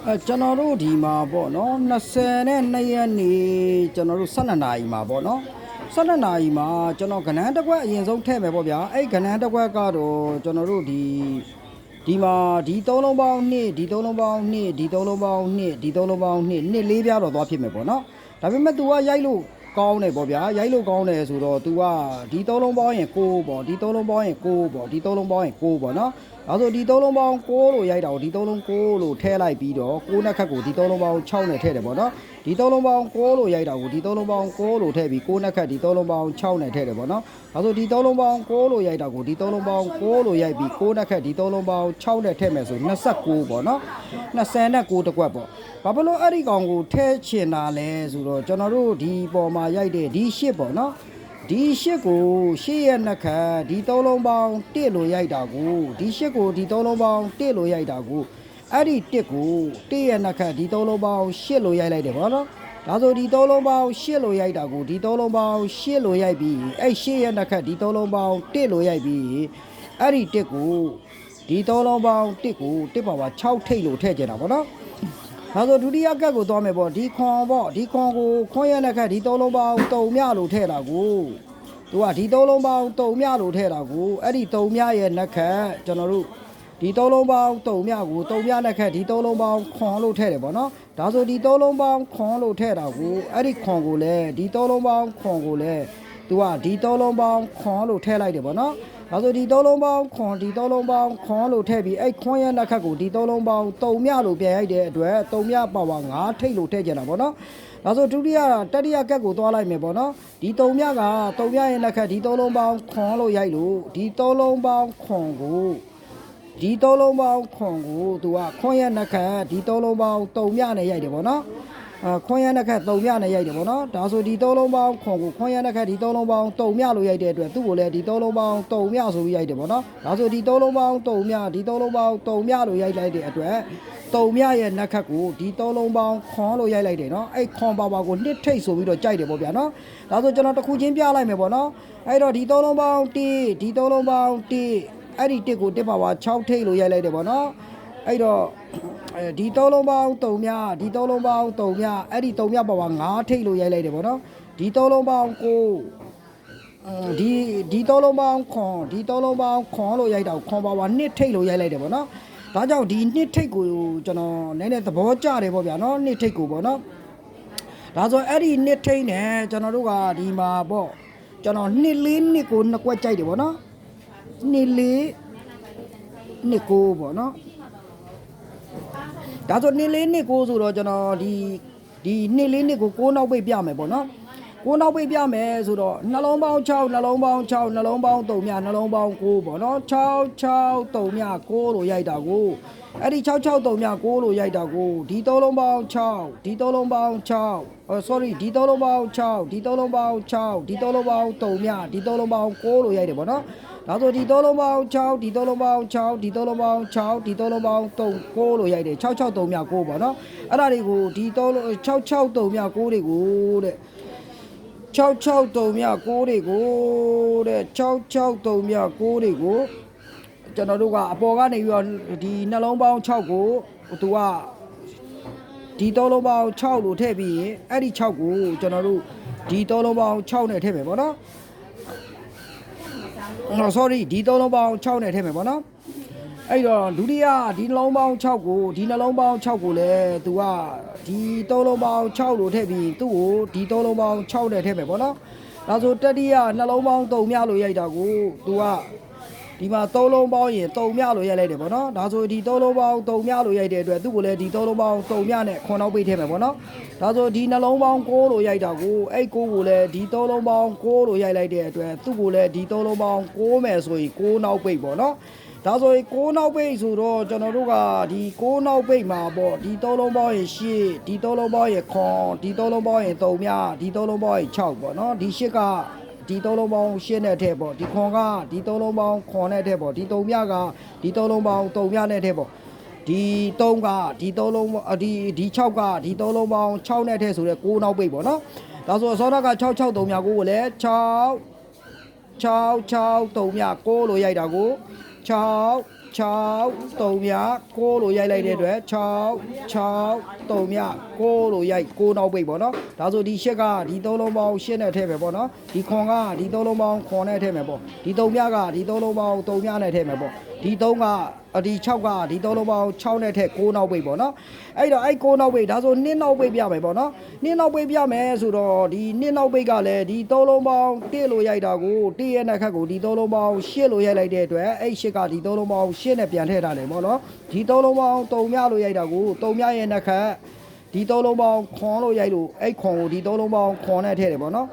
ကျွန်တော်တို့ဒီမှာပေါ့နော်22ရက်နေ့ကျွန်တော်တို့12နာရီမှာပေါ့နော်12နာရီမှာကျွန်တော်ကဏ္ဍတစ်ခွက်အရင်ဆုံးထည့်မယ်ပေါ့ဗျာအဲ့ကဏ္ဍတစ်ခွက်ကတော့ကျွန်တော်တို့ဒီမှာဒီ3လုံးပေါင်း2ဒီ3လုံးပေါင်း2ဒီ3လုံးပေါင်း2ဒီ3လုံးပေါင်း2နှစ်လေးပြားတော့သွားဖြစ်မယ်ပေါ့နော်ဒါပေမဲ့ तू ကရိုက်လို့ကောင်းတယ်ပေါ့ဗျာရိုက်လို့ကောင်းတယ်ဆိုတော့ तू ကဒီ3လုံးပေါင်းရင်6ပေါ့ဒီ3လုံးပေါင်းရင်6ပေါ့ဒီ3လုံးပေါင်းရင်6ပေါ့နော်ဒါဆိုဒီ3လုံးပေါင်း6လို့ရိုက်တာကိုဒီ3လုံး6လို့ထည့်လိုက်ပြီးတော့6နဲ့ခက်ကိုဒီ3လုံးပေါင်း6နဲ့ထည့်တယ်ပေါ့နော်ဒီ3လုံးပေါင်း6လို့ရိုက်တာကိုဒီ3လုံးပေါင်း6လို့ထည့်ပြီး6နဲ့ခက်ဒီ3လုံးပေါင်း6နဲ့ထည့်တယ်ပေါ့နော်ဒါဆိုဒီ3လုံးပေါင်း6လို့ရိုက်တာကိုဒီ3လုံးပေါင်း6လို့ရိုက်ပြီး6နဲ့ခက်ဒီ3လုံးပေါင်း6နဲ့ထည့်မယ်ဆို29ပေါ့နော်29တကွက်ပေါ့ဘာဖြစ်လို့အဲ့ဒီကောင်ကိုထည့်ချင်တာလဲဆိုတော့ကျွန်တော်တို့ဒီပေါ်မှာရိုက်တဲ့ဒီရှစ်ပေါ့နော်ဒီရှစ်ကိုရှစ်ရဲ့နှစ်ခါဒီ3လုံးပေါင်း1လို့ရိုက်တာကိုဒီရှစ်ကိုဒီ3လုံးပေါင်း1လို့ရိုက်တာကိုအဲ့ဒီ1ကို1ရဲ့နှစ်ခါဒီ3လုံးပေါင်း8လို့ရိုက်လိုက်တယ်ဗောနော်ဒါဆိုဒီ3လုံးပေါင်း8လို့ရိုက်တာကိုဒီ3လုံးပေါင်း8လို့ရိုက်ပြီးအဲ့8ရဲ့နှစ်ခါဒီ3လုံးပေါင်း1လို့ရိုက်ပြီးအဲ့ဒီ1ကိုဒီ3လုံးပေါင်း1ကို1ပါ6ထိတ်လို့ထည့်ကြတာဗောနော်ဒါဆိုဒုတိယကတ်ကိုသွားမယ်ပေါ့ဒီခွန်ပေါ့ဒီခွန်ကိုခွန်ရတဲ့ခက်ဒီ3လုံးပေါင်း3မြလို့ထည့်တာကိုသူကဒီ3လုံးပေါင်း3မြလို့ထည့်တာကိုအဲ့ဒီ3မြရဲ့နှက်ခက်ကျွန်တော်တို့ဒီ3လုံးပေါင်း3မြကို3မြနှက်ခက်ဒီ3လုံးပေါင်းခွန်လို့ထည့်တယ်ပေါ့နော်ဒါဆိုဒီ3လုံးပေါင်းခွန်လို့ထည့်တာကိုအဲ့ဒီခွန်ကိုလည်းဒီ3လုံးပေါင်းခွန်ကိုလည်းသူကဒီ3လုံးပေါင်းခွန်လို့ထည့်လိုက်တယ်ပေါ့နော်ဒါဆိုဒီ3လုံးပေါင်းခွန်ဒီ3လုံးပေါင်းခွန်လို့ထည့်ပြီးအဲ့ခွန်ရဲ့နှက်ခက်ကိုဒီ3လုံးပေါင်း3မြလို့ပြန်ရိုက်တဲ့အတွက်3မြပါဝါ9ထိတ်လို့ထည့်ကြတာပေါ့နော်ဒါဆိုဒုတိယတတိယကတ်ကိုသွားလိုက်မယ်ပေါ့နော်ဒီ3မြက3မြရဲ့နှက်ခက်ဒီ3လုံးပေါင်းခွန်လို့ရိုက်လို့ဒီ3လုံးပေါင်းခွန်ကိုဒီ3လုံးပေါင်းခွန်ကိုသူကခွန်ရဲ့နှက်ခက်ဒီ3လုံးပေါင်း3မြနဲ့ရိုက်တယ်ပေါ့နော်ခွန်ရတဲ့ခက်3မြနဲ့ရိုက်တယ်ပေါ့နော်ဒါဆိုဒီ3လုံးပေါင်းခွန်ကိုခွန်ရတဲ့ခက်ဒီ3လုံးပေါင်း3မြလို့ရိုက်တဲ့အတွက်သူ့ကိုလည်းဒီ3လုံးပေါင်း3မြဆိုပြီးရိုက်တယ်ပေါ့နော်ဒါဆိုဒီ3လုံးပေါင်း3မြဒီ3လုံးပေါင်း3မြလို့ရိုက်လိုက်တဲ့အတွက်3မြရဲ့နှက်ခက်ကိုဒီ3လုံးပေါင်းခွန်လို့ရိုက်လိုက်တယ်နော်အဲ့ခွန်ပါပါကိုနှစ်ထိတ်ဆိုပြီးတော့ကြိုက်တယ်ပေါ့ဗျာနော်ဒါဆိုကျွန်တော်တစ်ခုချင်းပြလိုက်မယ်ပေါ့နော်အဲ့တော့ဒီ3လုံးပေါင်း1ဒီ3လုံးပေါင်း1အဲ့ဒီ1ကို1ပါပါ6ထိတ်လို့ရိုက်လိုက်တယ်ပေါ့နော်အဲ့တော့ဒီ3လုံးပေါင်း3မြဒီ3လုံးပေါင်း3မြအဲ့ဒီ3မြပါပါ9ထိတ်လို့ရိုက်လိုက်တယ်ဗောနော်ဒီ3လုံးပေါင်း9ဒီ3လုံးပေါင်းခွန်ဒီ3လုံးပေါင်းခွန်လို့ရိုက်တာခွန်ပါပါ2ထိတ်လို့ရိုက်လိုက်တယ်ဗောနော်ဒါကြောင့်ဒီ2ထိတ်ကိုကျွန်တော်နည်းနည်းသဘောကျတယ်ဗောဗျာနော်2ထိတ်ကိုဗောနော်ဒါဆိုအဲ့ဒီ2ထိတ်နဲ့ကျွန်တော်တို့ကဒီမှာဗောကျွန်တော်2 4နှစ်ကို2ကွက်ကြိုက်တယ်ဗောနော်2 4နှစ်ကိုဗောနော်ဒါဆို2 4နှစ်ကိုဆိုတော့ကျွန်တော်ဒီ2 4နှစ်ကို6နောက်ပိတ်ပြမယ်ပေါ့နော်6နောက်ပိတ်ပြမယ်ဆိုတော့နှလုံးပေါင်း6နှလုံးပေါင်း6နှလုံးပေါင်း3မြနှလုံးပေါင်း9ပေါ့နော်6 6 3မြ9လို့ရိုက်တာကိုအဲ့ဒီ6 6 3မြ9လို့ရိုက်တာကိုဒီ3လုံးပေါင်း6ဒီ3လုံးပေါင်း6sorry ဒီ3လုံးပေါင်း6ဒီ3လုံးပေါင်း6ဒီ3လုံးပေါင်း3မြဒီ3လုံးပေါင်း9လို့ရိုက်တယ်ပေါ့နော်ဒါဆိုဒီ3လုံးပေါင်း6ဒီ3လုံးပေါင်း6ဒီ3လုံးပေါင်း6ဒီ3လုံးပေါင်း3 9လို့ရိုက်တယ်6 6 3မြ9ပေါ့နော်အဲ့ဒါတွေကိုဒီ3 6 6 3မြ9တွေကိုတဲ့6 6 3မြ9တွေကိုတဲ့6 6 3မြ9တွေကိုကျွန်တော်တို့ကအပေါ်ကနေပြီးတော့ဒီနှလုံးပေါင်း6ကိုသူကဒီ3လုံးပေါင်း6လို့ထည့်ပြီးရင်အဲ့ဒီ6ကိုကျွန်တော်တို့ဒီ3လုံးပေါင်း6နဲ့ထည့်မယ်ပေါ့နော်sorry ဒီ3လုံးပေါင်း6နဲ့ထည့်မယ်ပေါ့နော်အဲ့တော့ဒုတိယဒီနှလုံးပေါင်း6ကိုဒီနှလုံးပေါင်း6ကိုလည်းသူကဒီ3လုံးပေါင်း6လို့ထည့်ပြီးသူ့ကိုဒီ3လုံးပေါင်း6နဲ့ထည့်မယ်ပေါ့နော်ဒါဆိုတတိယနှလုံးပေါင်း3မြလို့ရိုက်တာကိုသူကဒီမှာ3လုံးပေါင်းရင်3မြလို့ရိုက်လိုက်တယ်ပေါ့နော်ဒါဆိုဒီ3လုံးပေါင်း3မြလို့ရိုက်တဲ့အတွက်သူ့ကိုလည်းဒီ3လုံးပေါင်း3မြနဲ့ခွန်နောက်ပိတ်ထည့်မယ်ပေါ့နော်ဒါဆိုဒီနှလုံးပေါင်း6လို့ရိုက်တာကိုအဲ့6ကိုလည်းဒီ3လုံးပေါင်း6လို့ရိုက်လိုက်တဲ့အတွက်သူ့ကိုလည်းဒီ3လုံးပေါင်း6မယ်ဆိုရင်6နောက်ပိတ်ပေါ့နော်ဒါဆိုရင်6နောက်ပိတ်ဆိုတော့ကျွန်တော်တို့ကဒီ6နောက်ပိတ်မှာပေါ့ဒီ3လုံးပေါင်းရင်8ဒီ3လုံးပေါင်းရင်ခွန်ဒီ3လုံးပေါင်းရင်3မြဒီ3လုံးပေါင်းရင်6ပေါ့နော်ဒီ8ကဒီ3လုံးပေါင်း8နဲ့ထည့်ပေါ့ဒီခွန်ကဒီ3လုံးပေါင်းခွန်နဲ့ထည့်ပေါ့ဒီ3မြကဒီ3လုံးပေါင်း3မြနဲ့ထည့်ပေါ့ဒီ3ကဒီ3လုံးဒီ6ကဒီ3လုံးပေါင်း6နဲ့ထည့်ဆိုတော့6နောက်ပိတ်ပေါ့နော်ဒါဆိုအစောက6 6 3မြ9ကိုလည်း6 6 6 3မြ9လို့ရိုက်တာကို6 6 3မြ6လို့ရိုက်လိုက်တဲ့အတွက်6 6 3မြ6လို့ရိုက်6နောက်ပိတ်ပေါ့နော်ဒါဆိုဒီရှစ်ကဒီ3လုံးပေါင်းရှစ်နဲ့ထည့်မယ်ပေါ့နော်ဒီခွန်ကဒီ3လုံးပေါင်းခွန်နဲ့ထည့်မယ်ပေါ့ဒီ3မြကဒီ3လုံးပေါင်း3မြနဲ့ထည့်မယ်ပေါ့ဒီ3ကဒီ6ကဒီ3လုံးပေါင်း6နဲ့ထည့်6နောက်ပိတ်ပေါ့နော်အဲ့တော့အဲ့6နောက်ပိတ်ဒါဆို2နောက်ပိတ်ပြမယ်ပေါ့နော်2နောက်ပိတ်ပြမယ်ဆိုတော့ဒီ2နောက်ပိတ်ကလည်းဒီ3လုံးပေါင်း1လို့ရိုက်တာကို1ရဲ့နှစ်ခတ်ကိုဒီ3လုံးပေါင်း8လို့ရိုက်လိုက်တဲ့အတွက်အဲ့8ကဒီ3လုံးပေါင်း8နဲ့ပြန်ထည့်ထားတယ်ပေါ့နော်ဒီ3လုံးပေါင်း3မြလို့ရိုက်တာကို3မြရဲ့နှစ်ခတ်ဒီ3လုံးပေါင်းခွန်လို့ရိုက်လို့အဲ့ခွန်ကိုဒီ3လုံးပေါင်းခွန်နဲ့ထည့်တယ်ပေါ့နော်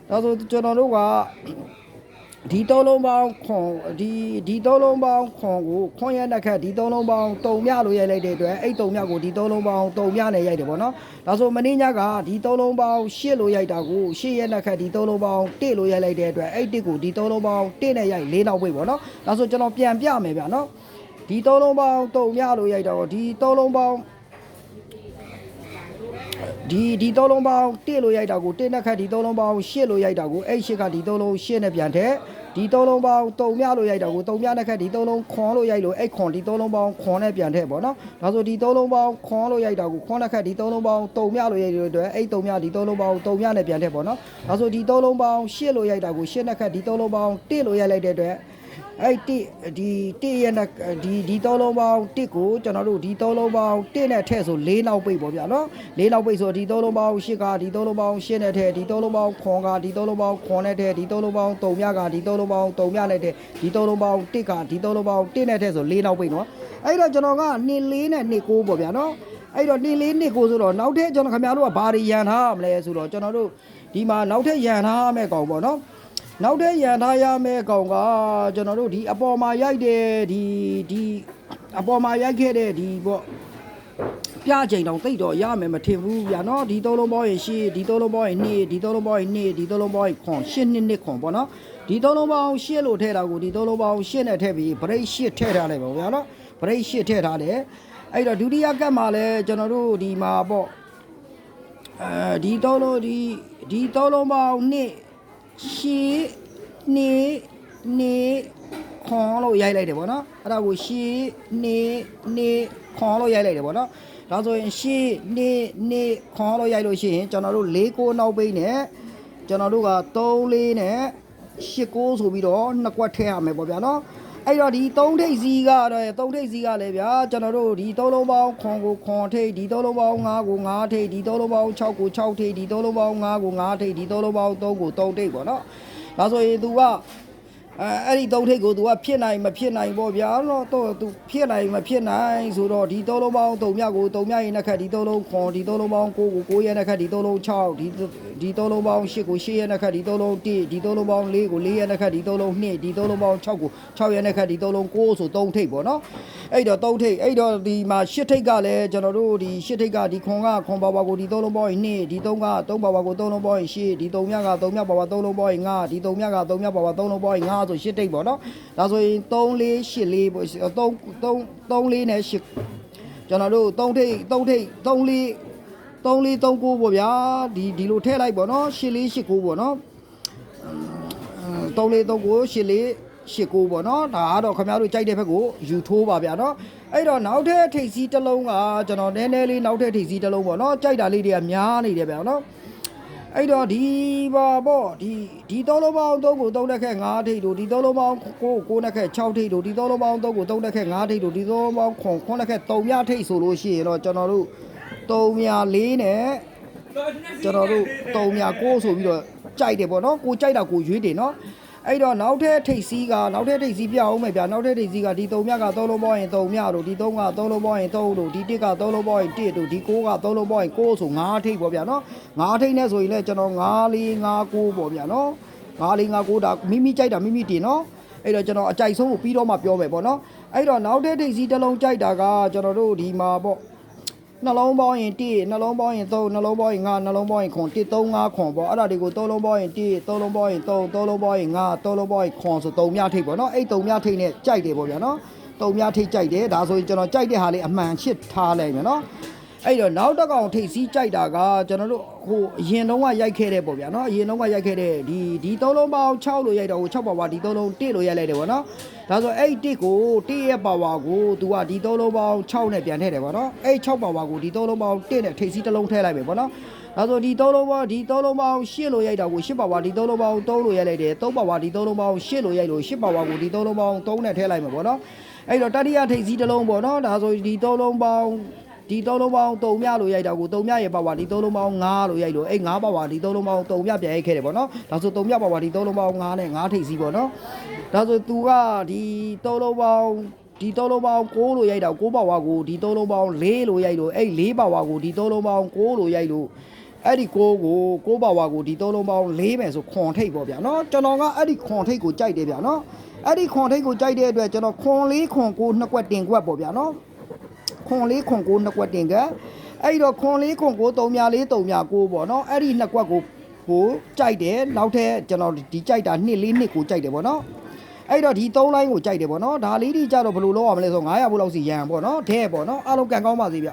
ဒါဆိုကျွန်တော်တို့ကဒီ3လုံးပေါင်းခွန်ဒီ3လုံးပေါင်းခွန်ကိုခွန်ရဲ့နှစ်ခတ်ဒီ3လုံးပေါင်း3မြလို့ရိုက်လိုက်တဲ့အတွက်အဲ့3မြကိုဒီ3လုံးပေါင်း3မြနဲ့ရိုက်တယ်ပေါ့နော်ဒါဆိုမင်းညကဒီ3လုံးပေါင်း8လို့ရိုက်တာကို8ရဲ့နှစ်ခတ်ဒီ3လုံးပေါင်း1လို့ရိုက်လိုက်တဲ့အတွက်အဲ့1ကိုဒီ3လုံးပေါင်း1နဲ့ရိုက်4နောက်ပိတ်ပေါ့နော်ဒါဆိုကျွန်တော်ပြန်ပြမယ်ဗျာနော်ဒီ3လုံးပေါင်း3မြလို့ရိုက်တော့ဒီ3လုံးပေါင်းဒီ3လုံးပေါင်း1လို့ရိုက်တာကို1နှစ်ခတ်ဒီ3လုံးပေါင်း8လို့ရိုက်တာကိုအဲ့8ကဒီ3လုံး8နဲ့ပြန်ထည့်ဒီ3လုံးပေါင်း3မြလို့ရိုက်တာကို3မြနှစ်ခတ်ဒီ3လုံးခွန်လို့ရိုက်လို့အဲ့ခွန်ဒီ3လုံးပေါင်းခွန်နဲ့ပြန်ထည့်ပေါ့နော်ဒါဆိုဒီ3လုံးပေါင်းခွန်လို့ရိုက်တာကိုခွန်နှစ်ခတ်ဒီ3လုံးပေါင်း3မြလို့ရိုက်လို့အတွက်အဲ့3မြဒီ3လုံးပေါင်း3မြနဲ့ပြန်ထည့်ပေါ့နော်ဒါဆိုဒီ3လုံးပေါင်း8လို့ရိုက်တာကို8နှစ်ခတ်ဒီ3လုံးပေါင်း1လို့ရိုက်လိုက်တဲ့အတွက်အဲ့ဒီရဲ့ဒီ3လုံးပေါင်း1ကိုကျွန်တော်တို့ဒီ3လုံးပေါင်း1နဲ့ထည့်ဆို4နောက်ပိတ်ပေါ့ဗျာနော်4နောက်ပိတ်ဆိုဒီ3လုံးပေါင်း8ကဒီ3လုံးပေါင်း8နဲ့ထည့်ဒီ3လုံးပေါင်းခွန်ကဒီ3လုံးပေါင်းခွန်နဲ့ထည့်ဒီ3လုံးပေါင်း3မြကဒီ3လုံးပေါင်း3မြနဲ့ထည့်ဒီ3လုံးပေါင်း1ကဒီ3လုံးပေါင်း1နဲ့ထည့်ဆို4နောက်ပိတ်နော်အဲ့တော့ကျွန်တော်က2 4နဲ့2 9ပေါ့ဗျာနော်အဲ့တော့2 4 2 9ဆိုတော့နောက်ထပ်ကျွန်တော်ခင်ဗျားတို့ကဘာတွေရန်ထားမလဲဆိုတော့ကျွန်တော်တို့ဒီမှာနောက်ထပ်ရန်ထားမယ့်ကောင်ပေါ့နော်နောက်တဲ့ရန်ထားရမယ့်ကောင်ကကျွန်တော်တို့ဒီအပေါ်မှာရိုက်တဲ့ဒီအပေါ်မှာရိုက်ခဲ့တဲ့ဒီပေါ့ပြချိန်တောင်သိတော့ရမယ်မထင်ဘူးဗျာနော်ဒီ3လုံးပေါင်းရင်8ဒီ3လုံးပေါင်းရင်2ဒီ3လုံးပေါင်းရင်2ဒီ3လုံးပေါင်းရင်ခွန်8နှစ်ခွန်ပေါ့နော်ဒီ3လုံးပေါင်း8လို့ထည့်တာကိုဒီ3လုံးပေါင်း8နဲ့ထည့်ပြီး break 8ထည့်ထားလိုက်ပါဗျာနော် break 8ထည့်ထားတယ်အဲ့တော့ဒုတိယကတ်မှာလဲကျွန်တော်တို့ဒီမှာပေါ့ဒီ3လုံးဒီ3လုံးပေါင်း2ရှေ့နေခွန်လို့ရိုက်လိုက်တယ်ပေါ့နော်အဲ့ဒါကိုရှေ့နေခွန်လို့ရိုက်လိုက်တယ်ပေါ့နော်ဒါဆိုရင်ရှေ့နေခွန်လို့ရိုက်လို့ရှိရင်ကျွန်တော်တို့4 9နောက်ပိတ်နဲ့ကျွန်တော်တို့က3 4နဲ့8 9ဆိုပြီးတော့နှစ်ကွက်ထည့်ရမယ်ပေါ့ဗျာနော်အဲ့တော့ဒီ3ထိပ်စီးကတော့3ထိပ်စီးကလည်းဗျာကျွန်တော်တို့ဒီ3လုံးပေါင်းခွန်ကိုခွန်ထိပ်ဒီ3လုံးပေါင်း5ကို5ထိပ်ဒီ3လုံးပေါင်း6ကို6ထိပ်ဒီ3လုံးပေါင်း5ကို5ထိပ်ဒီ3လုံးပေါင်း3ကို3ထိပ်ပေါ့နော်ဒါဆိုရင် तू ကအဲ့ဒီ3ထိပ်ကို तू ကဖြစ်နိုင်မဖြစ်နိုင်ပေါ့ဗျာတော့ तू ဖြစ်နိုင်မဖြစ်နိုင်ဆိုတော့ဒီ3လုံးပေါင်း3မြကို3မြရင်နှစ်ခတ်ဒီ3လုံးခွန်ဒီ3လုံးပေါင်း9ကို9ရဲ့နှစ်ခတ်ဒီ3လုံး6ဒီ3လုံးပေါင်း8ကို8ရဲ့နှစ်ခတ်ဒီ3လုံး1ဒီ3လုံးပေါင်း4ကို4ရဲ့နှစ်ခတ်ဒီ3လုံး2ဒီ3လုံးပေါင်း6ကို6ရဲ့နှစ်ခတ်ဒီ3လုံး9ဆို3ထိပ်ပေါ့နော်အဲ့တော့3ထိပ်အဲ့တော့ဒီမှာ8ထိပ်ကလည်းကျွန်တော်တို့ဒီ8ထိပ်ကဒီခွန်ပါပါကိုဒီ3လုံးပေါင်းရင်2ဒီ3က3ပါပါကို3လုံးပေါင်းရင်8ဒီ3မြက3မြပါပါ3လုံးပေါင်းရင်5ဒီ3မြက3မြပါပါ3လုံးပေါင်းရင်5ဆို8ထိပ်ပေါ့နော်ဒါဆိုရင်3 4 8 4ပေါ့3 4နဲ့8ကျွန်တော်တို့3ထိပ်3 4 3 9ပေါ့ဗျာဒီလိုထည့်လိုက်ပေါ့နော်8 4 8 9ပေါ့နော်3 4 3 9 8 4 8 9ပေါ့နော်ဒါကတော့ခင်ဗျားတို့ကြိုက်တဲ့ဘက်ကိုယူထိုးပါဗျာနော်အဲ့တော့နောက်ထပ်ထိပ်စီးတစ်လုံးကကျွန်တော်နည်းနည်းလေးနောက်ထပ်ထိပ်စီးတစ်လုံးပေါ့နော်ကြိုက်တာလေးတွေကများနေတယ်ဗျာနော်အဲ့တော့ဒီပါပေါ့ဒီ3လုံးပေါင်း3ကို3လက်ခက်5ထိပ်တို့ဒီ3လုံးပေါင်း9လက်ခက်6ထိပ်တို့ဒီ3လုံးပေါင်း3ကို3လက်ခက်5ထိပ်တို့ဒီ3လုံးပေါင်း9လက်ခက်3မြထိပ်ဆိုလို့ရှိရင်တော့ကျွန်တော်တို့3မြ4နဲ့ကျွန်တော်တို့3မြ9ဆိုပြီးတော့ကြိုက်တယ်ပေါ့နော်ကိုကြိုက်တာကိုရွေးတယ်နော်အဲ့တော့နောက်ထပ်ထိပ်စီးကနောက်ထပ်ထိပ်စီးပြအောင်မယ်ဗျာနောက်ထပ်ထိပ်စီးကဒီ3မြက3လုံးပေါင်းရင်3မြတို့ဒီ3က3လုံးပေါင်းရင်3တို့ဒီ1က3လုံးပေါင်းရင်1တို့ဒီ9က3လုံးပေါင်းရင်9ဆို5ထိပ်ပေါ့ဗျာနော်5ထိပ်နဲ့ဆိုရင်လည်းကျွန်တော်9 4 5 9ပေါ့ဗျာနော်9 4 5 9ဒါမိမိကြိုက်တာမိမိတင်နော်အဲ့တော့ကျွန်တော်အကြိုက်ဆုံးကိုပြီးတော့မှပြောမယ်ပေါ့နော်အဲ့တော့နောက်ထပ်ထိပ်စီးတစ်လုံးကြိုက်တာကကျွန်တော်တို့ဒီမှာပေါ့နှလုံးပေါင်းရင်1နှလုံးပေါင်းရင်3နှလုံးပေါင်းရင်5နှလုံးပေါင်းရင်ခွန်1 3 5ခွန်ပေါ့အဲ့ဒါတွေကို3လုံးပေါင်းရင်1 3လုံးပေါင်းရင်3 3လုံးပေါင်းရင်5 3လုံးပေါင်းရင်ခွန်ဆို3မြထိပ်ပေါ့နော်အဲ့3မြထိပ်နဲ့ကြိုက်တယ်ပေါ့ဗျာနော်3မြထိပ်ကြိုက်တယ်ဒါဆိုရင်ကျွန်တော်ကြိုက်တဲ့ဟာလေးအမှန်ချစ်ထားလိုက်မယ်နော် အဲ့တော့နောက်တစ်ကောင်ထိပ်စီးကြိုက်တာကကျွန်တော်တို့ဟိုအရင်တုန်းကရိုက်ခဲ့တဲ့ပေါ့ဗျာနော်အရင်တုန်းကရိုက်ခဲ့တဲ့ဒီသုံးလုံးပေါင်း6လို့ရိုက်တော့ဟို6ပါဝါဒီသုံးလုံး1လို့ရိုက်လိုက်တယ်ပေါ့နော်ဒါဆိုအဲ့1ကို1ရဲ့ပါဝါကို तू ကဒီသုံးလုံးပေါင်း6နဲ့ပြန်ထည့်တယ်ပေါ့နော်အဲ့6ပါဝါကိုဒီသုံးလုံးပေါင်း1နဲ့ထိပ်စီးတစ်လုံးထည့်လိုက်မယ်ပေါ့နော်ဒါဆိုဒီသုံးလုံးပေါင်း8လို့ရိုက်တာကို8ပါဝါဒီသုံးလုံးပေါင်း3လို့ရိုက်လိုက်တယ်3ပါဝါဒီသုံးလုံးပေါင်း8လို့ရိုက်လို့8ပါဝါကိုဒီသုံးလုံးပေါင်း3နဲ့ထည့်လိုက်မယ်ပေါ့နော်အဲ့တော့တတိယထိပ်စီးတစ်လုံးပေါ့နော်ဒါဆိုဒီသုံးလုံးပေါင်း3မြလို့ရိုက်တာကို3မြရဲ့ပါဝါဒီ3လုံးပေါင်း5လို့ရိုက်လို့အဲ့5ပါဝါဒီ3လုံးပေါင်း3မြပြန်ရိုက်ခဲ့တယ်ပေါ့နော်ဒါဆို3မြပါဝါဒီ3လုံးပေါင်း5နဲ့5ထိပ်စီးပေါ့နော်ဒါဆို तू ကဒီ3လုံးပေါင်း6လို့ရိုက်တာ6ပါဝါကိုဒီ3လုံးပေါင်း4လို့ရိုက်လို့အဲ့4ပါဝါကိုဒီ3လုံးပေါင်း6လို့ရိုက်လို့အဲ့ဒီ6ပါဝါကိုဒီ3လုံးပေါင်း4မယ်ဆိုခွန်ထိပ်ပေါ့ဗျာနော်ကျွန်တော်ကအဲ့ဒီခွန်ထိပ်ကိုကြိုက်တယ်ဗျာနော်အဲ့ဒီခွန်ထိပ်ကိုကြိုက်တဲ့အတွက်ကျွန်တော်ခွန်4ခွန်9နှစ်ကွက်တင်ကွက်ပေါ့ဗျာနော်ခွန်4ခွန်9နှစ်ကွက်တင်ကအဲ့တော့ခွန်4ခွန်9 3မြ4 3မြ9ပေါ့နော်အဲ့ဒီနှစ်ကွက်ကိုကြိုက်တယ်နောက်ထပ်ကျွန်တော်ဒီကြိုက်တာ2 4နှစ်ကိုကြိုက်တယ်ပေါ့နော်အဲ့တော့ဒီ3လိုင်းကိုကြိုက်တယ်ပေါ့နော်ဒါလေးဒီကြတော့ဘယ်လိုလုပ်ရမလဲဆို900ဘုတ်လောက်စီရန်ပေါ့နော်ဒဲပေါ့နော်အားလုံးကန်ကောင်းပါစေဗျ